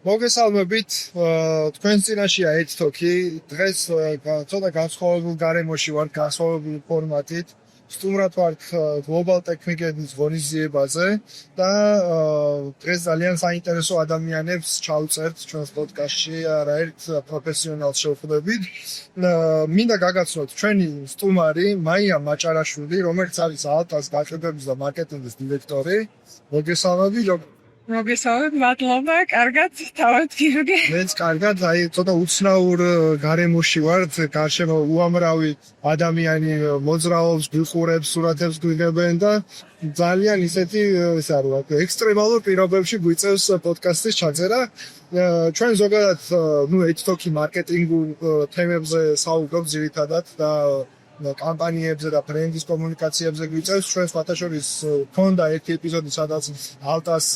მოგესალმებით, თქვენ წინაშია ეთთოქი. დღეს ცოტა განსხვავებულ გარემოში ვართ, განსხვავებული ფორმატით. სტუმრად ვართ Global Tech-ების ღონისძიებაზე და დღეს ძალიან საინტერესო ადამიანებს ჩავწერთ ჩვენს პოდკასტში, არაერთ პროფესიონალს შევხვდებით. მინდა გაგაცნოთ ჩვენი სტუმარი მაია მაჭარაშვილი, რომელიც არის ალტას გაყიდვების და მარკეტინგის დირექტორი. მოგესალმებით. მოგესალმებით, მადლობა, კარგად, თავად გიგე. მეც კარგად, ცოტა უცნაურ გარემოში ვართ, გარშემო უამრავი ადამიანი მოძრაობს, გვიყურებს, სურათებს გვიღებენ და ძალიან ისეთი, ექსტრემალურ პირობებში გვიწევს პოდკასტის ჩაწერა. ჩვენ ზოგადად, ეთთოქი მარკეტინგულ თემებზე საუბრობთ ძირითადად და კამპანიებზე და ბრენდის კომუნიკაციებზე გვიწევს. ჩვენ სხვათაშორის ქონდა ერთი ეპიზოდი, სადაც ალტას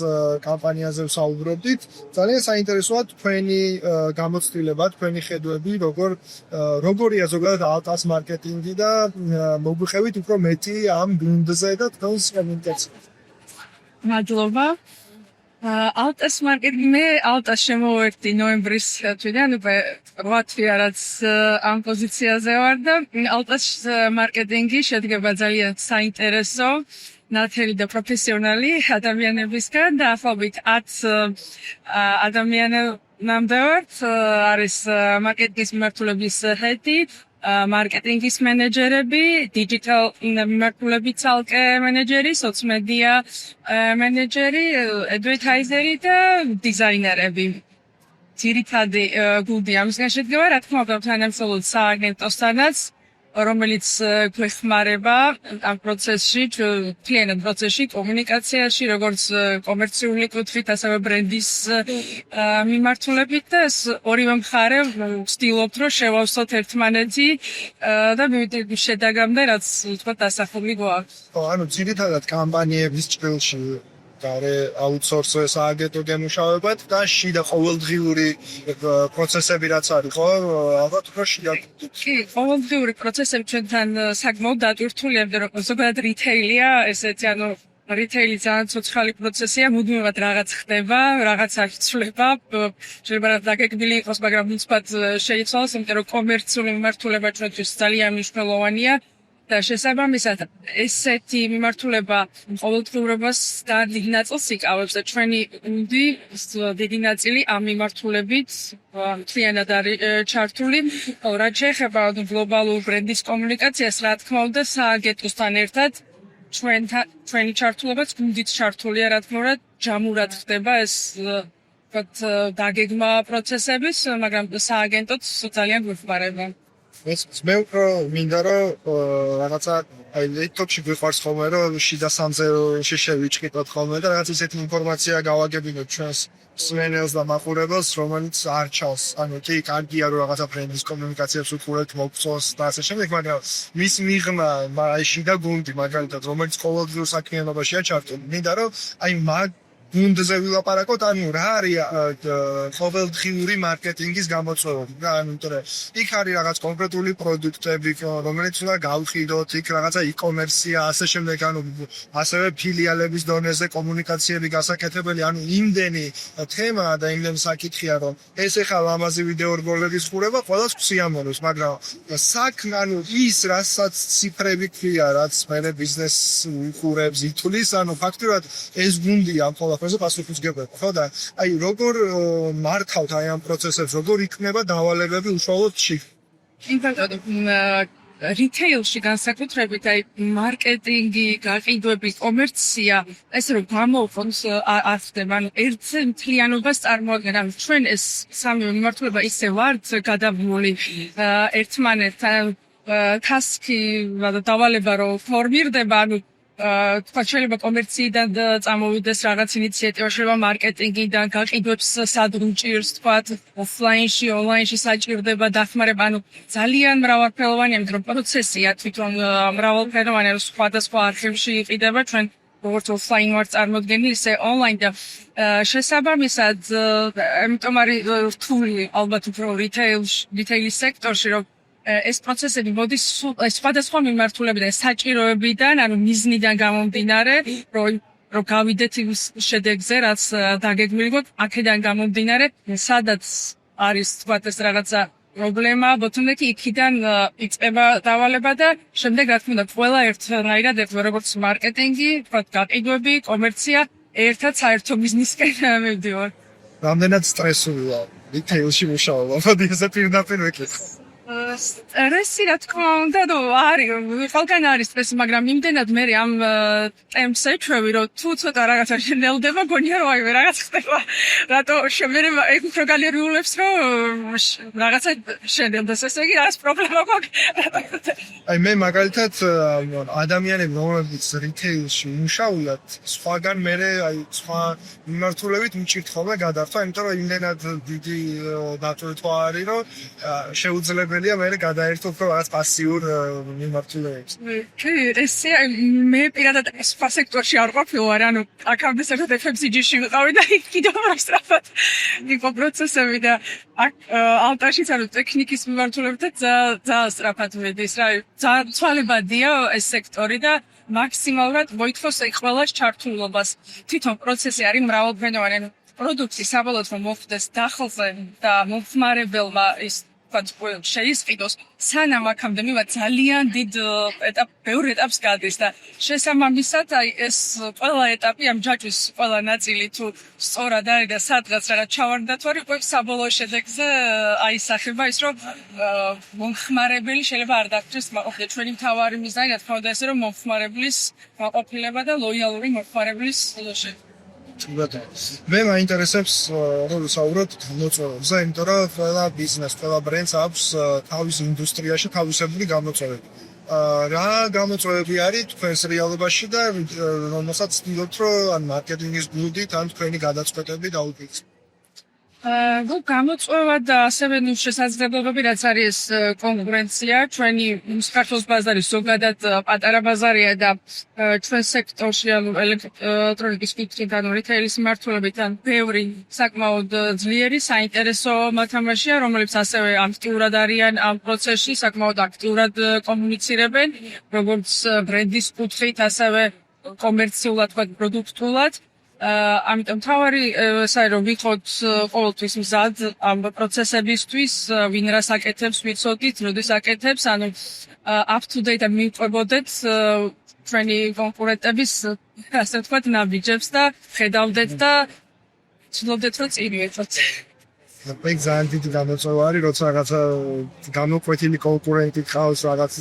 კამპანიაზე ვსაუბრობდით. ძალიან საინტერესოა თქვენი გამოცდილება, თქვენი ხედვები, როგორია ზოგადად ალტას მარკეტინგი და მოგვიხევით უფრო მეტი ამ გუნდზე და თქვენს კომუნიკაციაზე. მადლობა. ალტას მარკეტინგი მე ალტას შემოვედი ნოემბრის თვიდან, უკვე 8 თვია რაც ამ პოზიციაზე ვარ და ალტას მარკეტინგი შედგება ძალიან საინტერესო, ნათელი და პროფესიონალი ადამიანებისგან და ახალობით 10 ადამიანამდე ვართ, არის მარკეტინგის მიმართულების ჰედი, მარკეტინგის მენეჯერები, დიჯიტალ მიმართულებით ცალკე მენეჯერი, სოციმედია მენეჯერი, ადვერტაიზერი და დიზაინერები. ძირითადი გუნდი ამისგან შედგება, რა თქმა უნდა, თანამშრომლობთ სააგენტოსთანაც, რომელიც გვეხმარება ამ პროცესში, მთლიანად პროცესში, კომუნიკაციაში, როგორც კომერციული კუთხით, ასევე ბრენდის მიმართულებით და ეს ორივე მხარე ვცდილობთ, რომ შევავსოთ ერთმანეთი და მივიდეთ შედაგამდე, რაც თქვა დასახული გვაქვს. ანუ ძირითადად კამპანიების ჭრილში გარე აუთსორსზე სააგენტო გემუშავებად და შიდა ყოველდღიური პროცესები რაც არის, ხო? ალბათ უფრო შიდა. კი, ყოველდღიური პროცესები ჩვენთან საკმაოდ დატვირთულია, რომ ზოგადად რიტეილია, ესეთი რიტეილი ძალიან ცოცხალი პროცესია, მუდმივად რაღაც ხდება, რაღაცა ცვლება, შეიძლება რა დაგეგმილი იყოს, მაგრამ უცბად შეიცვალოს, იმიტომ რომ კომერციული მიმართულება ჩვენთვის ძალიან მნიშვნელოვანია. და შესაბამისად ესეთი მიმართულება ყოველდღიურობას და დიდ ნაწილს იკავებს და ჩვენი გუნდი დიდი ნაწილი ამ მიმართულებით მთლიანად არის ჩართული. რაც შეეხება გლობალურ ბრენდის კომუნიკაციას, რა თქმა უნდა, სააგენტოსთან ერთად ჩვენი ჩართულებაც გუნდით ჩართულია, რა თქმა უნდა, ჯამურად ხდება ეს დაგეგმა პროცესების, მაგრამ სააგენტოც ძალიან გვეხმარება. მე უფრო მინდა რომ რაღაცა ეთთოქში გვიყვარს ხოლმე რომ შიდა სამზეში შევიჭრით ხოლმე და რაღაც ისეთი ინფორმაცია გავაგებინოთ ჩვენს მსმენელს და მაყურებელს, რომელიც არ ჩავს. ანუ კი კარგია რომ რაღაცა ბრენდის კომუნიკაციებს უყურებთ, მოგწონს და ასე შემდეგ, მაგრამ მის მიღმა შიდა გუნდი მაგალითად, რომელიც ყოველდღიურ საქმიანობაშია ჩართული. მინდა რომ მაგ გუნდზე ვილაპარაკოთ, ანუ რა არის ყოველდღიური მარკეტინგის გამოწვევები და იმიტომ რომ იქ არის რაღაც კონკრეტული პროდუქტები, რომელიც უნდა გავხიდოთ, იქ რაღაცა e-commerce-ია, ასე შემდეგ, ასევე ფილიალების დონეზე კომუნიკაციები გასაკეთებელი, იმდენი თემაა და იმდენი საკითხია, რომ ეს ახლა ლამაზი ვიდეო რგოლების ხურება ყველას სიამოვნებს, მაგრამ საქმე, ის რასაც ციფრები ქვია, რაც მე ბიზნესს უყურებს, ითulis, ფაქტურად ეს გუნდია ამ ყველაფერზე პასუხისმგებელი, ხო და როგორ მართავთ ამ პროცესებს, როგორ იქნება დავალებები უშუალოდ შიგ? რიტეილში განსაკუთრებით მარკეტინგი, გაყიდვები, კომერცია, ესე რომ გამოვყოთ არ ხდება, ერთ მთლიანობას წარმოადგენს. ჩვენ ეს სამი მიმართულება ისე ვართ გადაბმული ერთმანეთთან, task-ი დავალება რომ ფორმირდება, თქვა შეიძლება კომერციიდან წამოვიდეს რაღაც ინიციატივა, შეიძლება მარკეტინგიდან გაყიდვებს სადრუჭირს, თქვა ოფლაინში, ონლაინში საჭირდება დახმარება, ძალიან მრავალფეროვანია, იმიტომ რომ პროცესია თვითონ მრავალფეროვანია, სხვადასხვა არხებში იყიდება, ჩვენ როგორც ოფლაინ ვარ წარმოდგენილი, ისე ონლაინ და შესაბამისად, ამიტომ არის რთული ალბათ უფრო რიტეილის სექტორში, რომ ეს პროცესები მოდის სხვადასხვა მიმართულებიდან, საჭიროებიდან, მიზნიდან გამომდინარე, რომ რომ გავიდეთ ის შედეგზე, რაც დაგეგმილი გვაქვს, აქედან გამომდინარე, სადაც არის თქვათ ეს რაღაცა პრობლემა, ბოთლნეკი იქიდან იწყება დავალება და შემდეგ რა თქმა უნდა ყველა ერთნაირად როგორც მარკეტინგი, თქვათ გაყიდვები, კომერცია ერთად საერთო ბიზნესკენ მივდივარ. რამდენად სტრესულია რიტეილში მუშაობა? მოდი ესე პირდაპირ ვეკითხო. სტრესი რა თქმა უნდა არის, ყველგან არის სტრესი, მაგრამ იმდენად მე ამ ტემპს ეჩვევი, რომ თუ ცოტა რაღაცა შენელდება, გონია რომ აივე რაღაც ხდება. რატო შემერე ეგ უფრო გალერიულებს, რომ რაღაცა შენელდეს, ესე იგი რაღაც პრობლემა გვაქვს. აი მე მაგალითად ადამიანები რომლებიც რიტეილში მუშაობენ, სხვაგან მე აი სხვა მიმართულებით მიჭირთ ხოლმე გადართვა, იმიტომ რომ იმდენად დიდი დატვირთვა არის, რომ შეუძლებელია მე გადაერთო უფრო რაღაც პასიურ მიმართულებით. კი, ესე მე პირადად სხვა სექტორში არ ყოფილვარ, ანუ აქამდე საერთოდ FMCG-ში ვიყავი და იქ კიდევ სწრაფად იყო პროცესები და აქ ალტაშიც ანუ ტექნიკის მიმართულებითაც ძალიან სწრაფად ვედის რა. ძალიან ცვალებადია ეს სექტორი და მაქსიმალურად მოითხოვს ყველას ჩართულობას. თვითონ პროცესი არის მრავალფენოვანი. პროდუქტი საბოლოოდ რომ მოხდეს დახელზე და მომხმარებელმა ის შეისყიდოს, სანამ აქამდე მივა ძალიან დიდ ბევრ ეტაპს გადის და შესაბამისად აი ეს ყველა ეტაპი ამ ჯაჭვის ყველა ნაწილი თუ სწორად არის და სადღაც რაღაც ჩავარდათ ვარ, უკვე საბოლოო შედეგზე აისახება ის რომ მომხმარებელი შეიძლება არ დაგჭირს, მაგრამ ჩვენი მთავარი მიზანი რა თქმა უნდა ესე რომ მომხმარებლის გაყოფილება და ლოიალური მომხმარებლის შედეგი. მე მაინტერესებს რომ ვსაუბროთ გამოწვევებზე, იმიტომ რომ ყველა ბიზნეს, ყველა ბრენდს აქვს თავის ინდუსტრიაში თავისებური გამოწვევები. რა გამოწვევები არის თქვენს რეალობაში და რომელსაც ვთქვით, რომ ან მარკეტინგის გუნდით, ან თქვენი გადაწყვეტები დაუკვირდეთ. გამოწვევა და ასევე შესაძლებლობები, რაც არის კონკურენცია, ჩვენი საქართველოს ბაზარი ზოგადად პატარა ბაზარია და ჩვენ სექტორში ანუ ელექტრონიკის კუთხით ანუ რიტეილის მიმართულებით ან ბევრი საკმაოდ ძლიერი საინტერესო მოთამაშეა, რომლებიც ასევე აქტიურად არიან ამ პროცესში, საკმაოდ აქტიურად კომუნიცირებენ, როგორც ბრენდის კუთხით, ასევე კომერციულად, პროდუქტულად. ამიტომ თავარი საერთოდ რომ ვიყოთ ყოველთვის მზად ამ პროცესებისთვის, ვინ რას აკეთებს, ვიცოდით, როდის აკეთებს, ანუ up to date მივყვებოდეთ ჩვენი კონკურენტების ასე ვთქვათ ნაბიჯებს და ხედავდეთ და ცდილობდეთ რომ წინ ვიერთოთ. მე ძალიან დიდი გამოწვევა არის, როცა რაღაცა გამოკვეთილი კონკურენტი ყავს რაღაც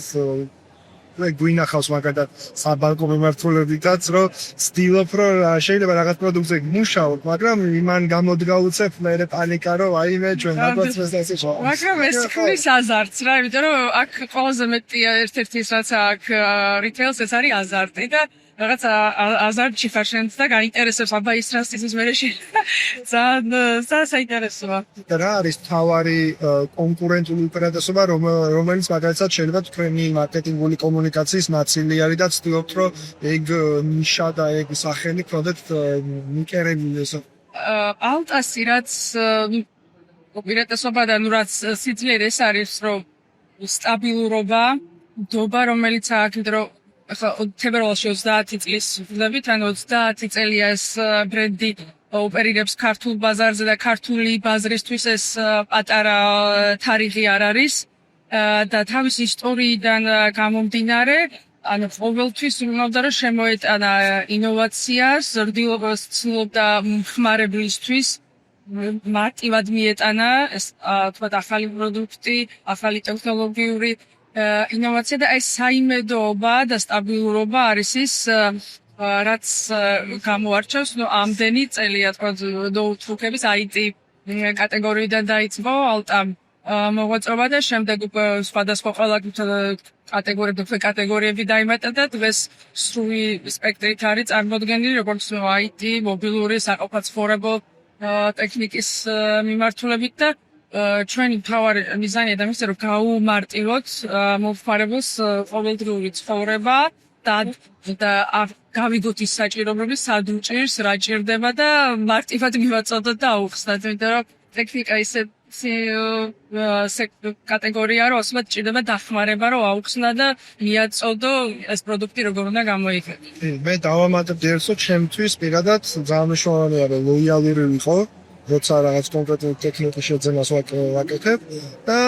გვინახავს მაგალითად საბანკო მიმართულებითაც, რომ ვცდილობ, რომ შეიძლება რაღაც პროდუქტზე მუშაობ, მაგრამ იმან გამოდგავუცებ მე პანიკა, რომ აიმე ჩვენ გადავწყვეტს და ესე ხო. მაგრამ ეს ქმნის აზარტს რა, იმიტომ რომ აქ ყველაზე მეტია ერთ-ერთი ის რაც აქ რიტეილს ეს არის აზარტი და რაღაც აზარტში ხარ შენ და გაინტერესებს აბა ის რას ის მე ძალიან საინტერესოა. რა არის თავარი კონკურენტული უპირატესობა, რომელიც მაგალითად შეიძლება თქვენი მარკეტინგული კომუნიკაციის ნაწილი არის და ვცდილობთ, რომ ეგ ნიშა და ეგ სახელი გქონდეთ მიკერებიდეს. ალტასი რაც უპირატესობა და ნუ რაც სიძლიერე ეს არის, რომ სტაბილურობა, დობა, რომელიც აქ დრო ახლა თებერვალში 30 წლის ვდებით, ანუ 30 წელია ეს ბრენდი ოპერირებს ქართულ ბაზარზე და ქართული ბაზრისთვის ეს პატარა თარიღი არ არის და თავის ისტორიიდან გამომდინარე, ანუ ყოველთვის უნდა რომ შემოეტანა ინოვაციას, ზრდილობას ცდილობდა მხმარებლისთვის მარტივად მიეტანა ეს თქვათ ახალი პროდუქტი, ახალი ტექნოლოგიური ინოვაცია და ეს საიმედოობა და სტაბილურობა არის ის რაც გამოარჩევს ამდენი წელია თქვა ნოუთბუქების IT კატეგორიიდან დაიწყო ალტამ მოღვაწეობა და შემდეგ უკვე სხვადასხვა ყველა კატეგორიები დაიმატა და დღეს სრული სპექტრით არის წარმოდგენილი როგორც IT, მობილური, საყოფაცხოვრებო ტექნიკის მიმართულებით და ჩვენი მთავარი მიზანია და მისცე რომ გაუმარტივოთ მომხმარებელს ყოველდღიური ცხოვრება და გავიგოთ ის საჭიროებები, სად უჭირს, რა ჭირდება და მარტივად მივაწოდოთ და აუხსნათ, იმიტომ რომ ტექნიკა ისე კატეგორია რომ ოსმად ჭირდება დახმარება რომ აუხსნა და მიაწოდო ეს პროდუქტი როგორ უნდა გამოიყენო. მე დავამატებ ერთს, რომ ჩემთვის პირადად ძალიან მნიშვნელოვანია რომ ლოიალური ვიყო, როცა რაღაც კონკრეტული ტექნიკის შეძენას ვაკეთებ და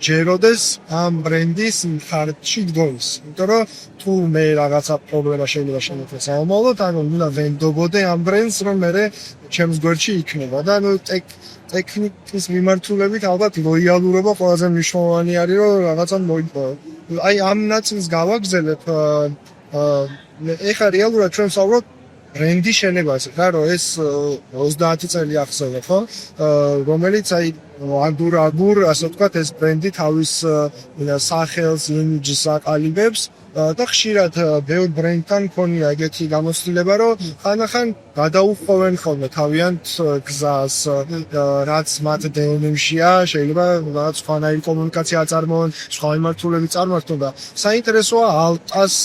ჯეროდეს ამ ბრენდის ხარჯში დგონის. იმიტომ რომ თუ მე რაღაცა პრობლემა შეიძლება შემოწმეს ამომავლოდ, ანუ უნდა ვენდობოდე ამ ბრენდს, რომ მე ჩემს გვერდში იქნება და ანუ ტექნიკის მიმართულებით ალბათ ლოიალურობა ყველაზე მნიშვნელოვანი არის, რომ რაღაცა მოიპოვო. აი ამ ნაწილს გავაგზელებ. ეხლა რეალურად ჩვენ ვსაუბრობთ ბრენდის შენებაზე, რა რომ ეს 30 წელი ახსოვე, ხო? რომელიც აი აგურ ასე ვთქვათ ეს ბრენდი თავის სახელს, იმიჯს აყალიბებს და ხშირად ბევრ ბრენდთან მქონია ეგეთი გამოცდილება, რომ ხანდახან გადაუხვევენ ხოლმე თავიანთ გზას, რაც მათ დნმ-შია, შეიძლება რაღაც სხვანაირი კომუნიკაცია აწარმოონ, სხვა მიმართულებით წარმართონ და საინტერესოა ალტას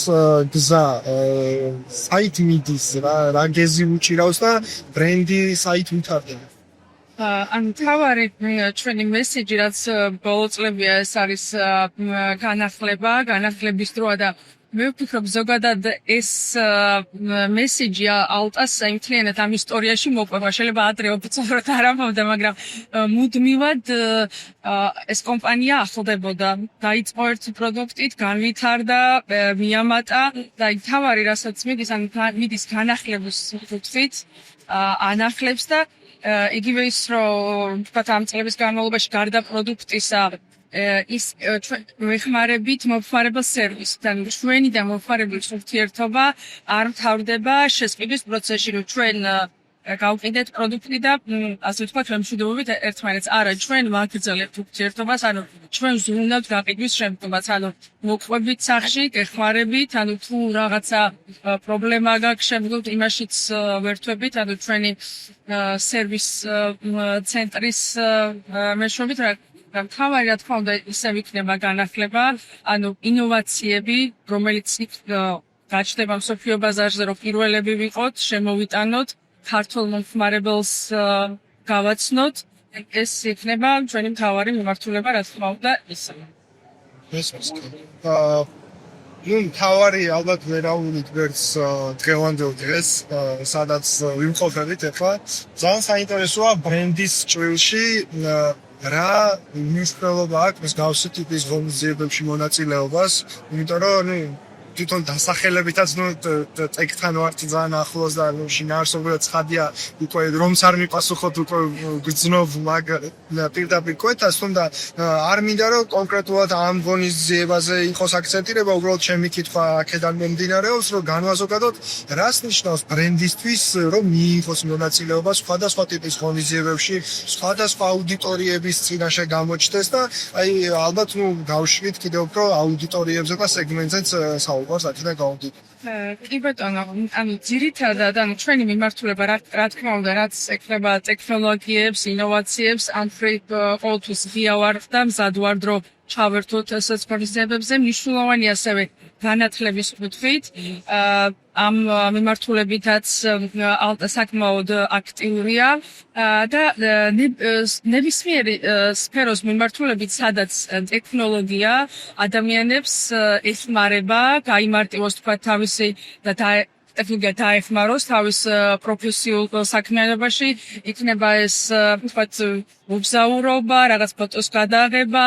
გზა, საით მიდის, რა გეზი უჭირავს და ბრენდი საით ვითარდება. ან თავარი ჩვენი მესიჯი რაც ბოლო წლებია ეს არის განახლების დროა და მე ვფიქრობ ზოგადად ეს მესიჯი ალტას იმთლიანად ამ ისტორიაში მოყვება შეიძლება ადრე ოფიციალურად არ ამბობდა მაგრამ მუდმივად ეს კომპანია ახლდებოდა დაიწყო ერთი პროდუქტით განვითარდა მიამატა და თავარი რასაც მიდის განახლების კუთხით ანახლებს და იგივე ის რომ თქვათ ამ წლების განმავლობაში გარდა პროდუქტისა ის ვეხმარებით მომხმარებელ სერვისთან ჩვენი და მომხმარებლის ურთიერთობა არ მთავრდება შესყიდვის პროცესში რომ ჩვენ გავყიდეთ პროდუქტი და ასე ვთქვათ მშვიდობებით ერთმანეთს არა ჩვენ ვაგრძელებთ ურთიერთობას ანუ ჩვენ ვზრუნავთ გაყიდვის შემდგომაც ანუ მოყვებით სახში გეხმარებით ანუ თუ რაღაცა პრობლემა გაქვს შემდგომ იმაშიც ვერთვებით ანუ ჩვენი სერვის ცენტრის მეშვეობით რა თავარი რა თქმა უნდა ისე იქნება განახლება ანუ ინოვაციები რომელიც გაჩნდება მსოფლიო ბაზარზე რომ პირველები ვიყოთ შემოვიტანოთ ქართულ მომხმარებელს გავაცნოთ ეს იქნება ჩვენი მთავარი მიმართულება რა თქმა უნდა ისე ნუ თავარი ალბათ ვერავნით ვერც დღევანდელ დღეს სადაც ვიმყოფებით ახლა ძალიან საინტერესოა ბრენდის ჭრილში რა მნიშვნელობა აქვს მსგავსი ტიპის ღონისძიებებში მონაწილეობას იმიტომ რომ თვითონ დასახელებითაც ტექთან ვართ ძალიან ახლოს და შინაარსობრივად ცხადია უკვე რომც არ მიპასუხოთ უკვე გძნობ მაგ პირდაპირ კვეთას თუმცა არ მინდა რომ კონკრეტულად ამ ღონისძიებაზე იყოს აქცენტირება უბრალოდ ჩემი კითხვა აქედან მომდინარეობს რომ განვაზოგადოთ რას ნიშნავს ბრენდისთვის რომ მიიღოს მონაწილეობა სხვადასხვა ტიპის ღონისძიებებში სხვადასხვა აუდიტორიების წინაშე გამოჩნდეს და აი ალბათ გავშვით კიდევ უფრო აუდიტორიებზე და სეგმენტზეც კი ბატონო, ანუ ძირითადად ანუ ჩვენი მიმართულება რა თქმა უნდა რაც ეხება ტექნოლოგიებს, ინოვაციებს, ამფრით ყოველთვის ღია ვარ და მზად ვარ რომ ჩავერთოთ ესეც ღონისძიებებზე, მნიშვნელოვანი ასევე განათლების კუთხით ამ მიმართულებითაც ალტა საკმაოდ აქტიურია და ნებისმიერი სფეროს მიმართულებით სადაც ტექნოლოგია ადამიანებს ეხმარება გაიმარტივოს თქვა თავისი და ტექნოლოგია დაეხმაროს თავის პროფესიულ საქმიანობაში იქნება ეს თქვათ მოგზაურობა, რაღაც ფოტოს გადაღება,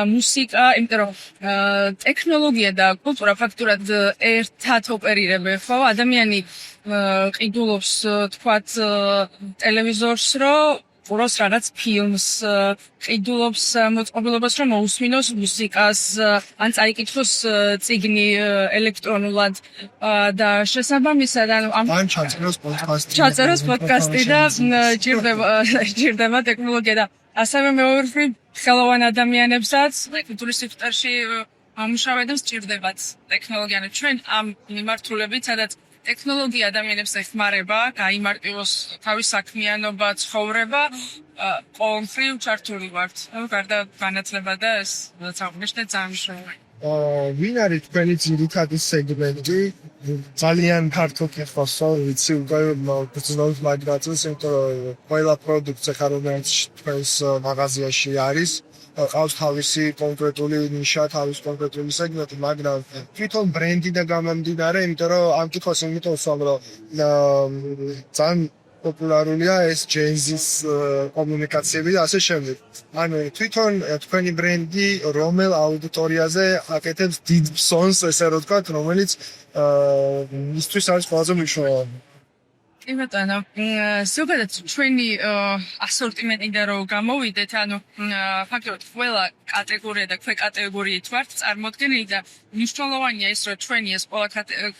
მუსიკა, იმიტომ რომ ტექნოლოგია და კულტურა ფაქტურად ერთად ოპერირებენ, ხო? ადამიანი ყიდულობს თქვათ ტელევიზორს, რომ ყუროს რაღაც ფილმს, ყიდულობს მოწყობილობას, რომ მოусმინოს მუსიკას, ან წაიკითხოს წიგნი ელექტრონულად და შესაბამისად ან ჩაწეროს პოდკასტი და ჭირდება ტექნოლოგია და ასევე მეორე ხელოვან ადამიანებსაც კულტურის სექტორში ამუშავებებს ჭირდებათ ტექნოლოგია. ჩვენ ამ მიმართულებით, სადაც ტექნოლოგია ადამიანებს ეხმარება, გაიმარტივოს თავის საქმიანობა, ცხოვრება, ყოველმხრივ ჩართული ვართ. გარდა განათლება და ეს რაც აღნიშნეთ ძალიან მნიშვნელოვანია. ვინ არის თქვენი ძირითადი სეგმენტი ძალიან ფართო კითხვას ვიცი უკვე ბრძნობს მაგდაცის იმიტომ რომ ყველა პროდუქტი ხარ რომელიც თქვენს მაღაზიაში არის ყავს თავისი კონკრეტული ნიშა, თავის კონკრეტული სეგმენტი, მაგრამ თვითონ ბრენდიდან გამომდინარე, იმიტომ რომ ამ კითხვას იმიტომ ვსვამ, რომ ძალიან პოპულარულია ეს ჯენზის კომუნიკაციები და ასე შემდეგ. ანუ თვითონ თქვენი ბრენდი რომელ აუდიტორიაზე აკეთებს დიდ ფსონს, ესე რომ ვთქვათ, რომელიც მისთვის არის ყველაზე მნიშვნელოვანი. კი ბატონო, ზოგადად ჩვენი ასორტიმენტიდან რომ გამოვიდეთ, ანუ ფაქტობრივად ყველა კატეგორია და ქვეკატეგორიით ვართ წარმოდგენილი და მნიშვნელოვანია ის, რომ ჩვენი ეს ყველა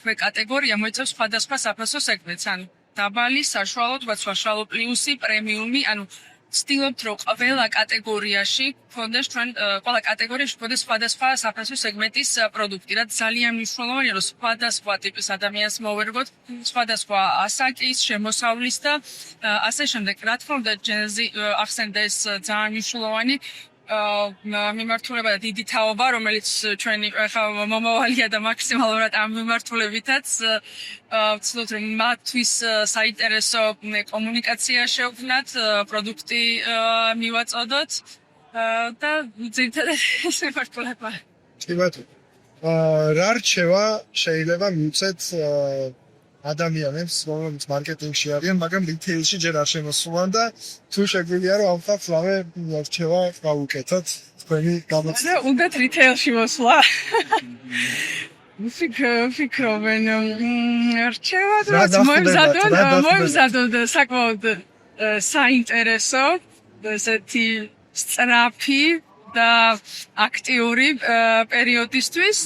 ქვეკატეგორია მოიცავს სხვადასხვა საფასო სეგმენტს, ანუ დაბალი, საშუალო, საშუალო პლუსი, პრემიუმი, ანუ ვცდილობთ, რომ ყველა კატეგორიაში გქონდეს ყველა კატეგორიაში გქონდეს სხვადასხვა საფასო სეგმენტის პროდუქტი, რაც ძალიან მნიშვნელოვანია, რომ სხვადასხვა ტიპის ადამიანს მოვერგოთ, სხვადასხვა ასაკის, შემოსავლის და ასე შემდეგ. რა თქმა უნდა, ჯენზი ახსენდა ეს ძალიან მნიშვნელოვანი მიმართულება და დიდი თაობა, რომელიც ჩვენი ახლა მომავალია და მაქსიმალურად ამ მიმართულებითაც ვცდილობთ, რომ მათთვის საინტერესო კომუნიკაცია შევქმნათ, პროდუქტი მივაწოდოთ და ძირითადად ეს მიმართულება. კი ბატონო. რა რჩევა შეიძლება მივცეთ ადამიანებს, რომლებიც მარკეტინგში არიან, მაგრამ რიტეილში ჯერ არ შემოსულან და თუ შეგვიძლია რომ ამ ხალხს რამე რჩევა გავუკეთოთ თქვენი გამოცდილება. უნდათ რიტეილში მოსვლა. ვფიქრობენ რჩევად რაც მოემზადოთ საკმაოდ საინტერესო, ესეთი სწრაფი და აქტიური პერიოდისთვის.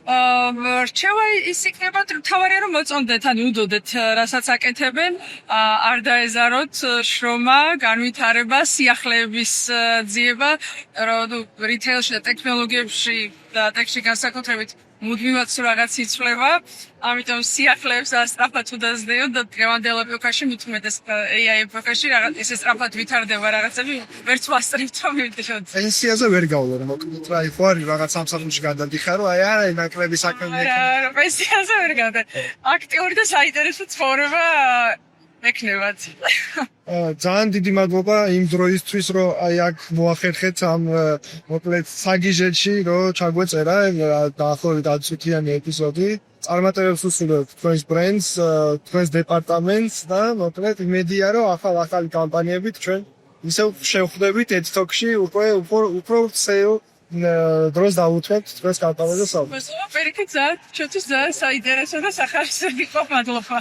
რჩევა ის იქნება, თავარია რომ მოწონდეთ, ანუ უდოდეთ, რასაც აკეთებენ, არ დაეზაროთ შრომა, განვითარება, სიახლეების ძიება, რომ რიტეილში და ტექნოლოგიებში და ტექში განსაკუთრებით მუდმივად რაღაც იცვლება, ამიტომ სიახლეებს სწრაფად უდაზდეო და დღევანდელ ეპოქაში მithumetes AI ეპოქაში რაღაც ესე სწრაფად ვითარდება რაღაცები, ვერც ვასწრებთ რომ მივიდეთ. პენსიაზე ვერ გავლენ, მოკლედ რა იყო არის რაღაც სამსახურში გადადიხარ, აი არა, ნაკლები საქმე. არა, პენსიაზე ვერ გავლენ. აქტიური და საინტერესო ცხოვრება ეკნებათ. ძალიან დიდი მადლობა იმ დროისთვის, რომ აი აქ მოახერხეთ ამ მოკლედ საგიჟეთში, რომ ჩაგვეწერა დაახლოებით 10 წუთიანი ეპიზოდი. წარმატებებს ვუსურვებთ თქვენს ბრენდს, თქვენს დეპარტამენტს და მოკლედ იმედია, რომ ახალი კამპანიებით ჩვენ ისევ შევხვდებით EdTalk-ში უფრო SEO დროს დავუთმებთ თქვენს კამპანიაზე. მადლობა, პირიქით, ჩვენთვის ძალიან საინტერესო და სახარისო იყო, მადლობა.